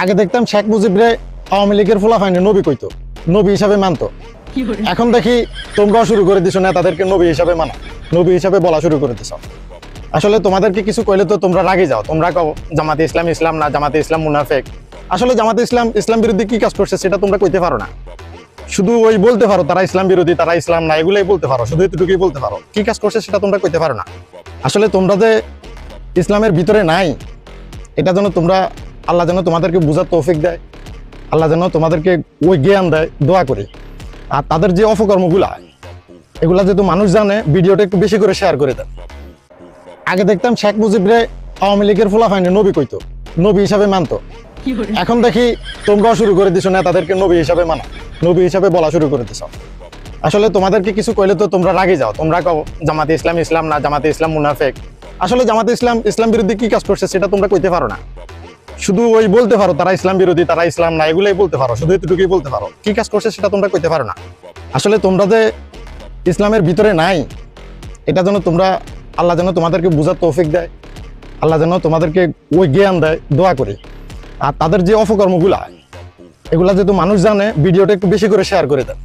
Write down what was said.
আগে দেখতাম শেখ মুজিবরে আওয়ামী লীগের ফোলাফাইনে নবী কইতো, নবী হিসাবে মানতো। এখন দেখি তোমরাও শুরু করে দিছো নেতাদেরকে নবী হিসাবে মানা, নবী হিসাবে বলা শুরু করে দিছো। আসলে তোমাদেরকে কিছু কইলে তো তোমরা রাগে যাও, তোমরা কও জামাতে ইসলাম ইসলাম না, জামাতে ইসলাম মুনাফেক। আসলে জামাতে ইসলাম ইসলাম বিরোধী কি কাজ করছে সেটা তোমরা কইতে পারো না, শুধু ওই বলতে পারো তারা ইসলাম বিরোধী, তারা ইসলাম না, এগুলাই বলতে পারো, শুধু এতটুকুই বলতে পারো। কি কাজ করছে সেটা তোমরা কইতে পারো না। আসলে তোমরা যে ইসলামের ভিতরে নাই, এটা যেন তোমরা, আল্লাহ যেন তোমাদেরকে বুঝার তৌফিক দেয়, আল্লাহ যেন তোমাদেরকে ওই জ্ঞান দেয়, দোয়া করি। আর তাদের যে অপকর্মগুলা, এগুলা যেহেতু মানুষ জানে, ভিডিওটা একটু বেশি করে শেয়ার করে দেন। আগে দেখতাম শেখ মুজিবরে আওয়ামী লীগের ফোলাফাইনে নবী কইতো, নবী হিসাবে মানতো। এখন দেখি তোমরাও শুরু করে দিছো নেতাদেরকে নবী হিসাবে মানা, নবী হিসাবে বলা শুরু করে দিছো। আসলে তোমাদেরকে কিছু কইলে তো তোমরা রাগে যাও, তোমরা কও জামাতে ইসলাম ইসলাম না, জামাতে ইসলাম মুনাফেক। আসলে জামাতে ইসলাম ইসলাম বিরোধী কি কাজ করছে সেটা তোমরা কইতে পারো না, শুধু ওই বলতে পারো তারা ইসলাম বিরোধী, তারা ইসলাম না, এগুলাই বলতে পারো, শুধু এতটুকুই বলতে পারো। কি কাজ করছে সেটা তোমরা কইতে পারো না। আসলে তোমরা যে ইসলামের ভিতরে নাই, এটা যেন তোমরা, আল্লাহ যেন তোমাদেরকে বুঝার তৌফিক দেয়, আল্লাহ যেন তোমাদেরকে ওই জ্ঞান দেয়, দোয়া করি। আর তাদের যে অপকর্মগুলা, এগুলা যেহেতু মানুষ জানে, ভিডিওটা একটু বেশি করে শেয়ার করে দেন।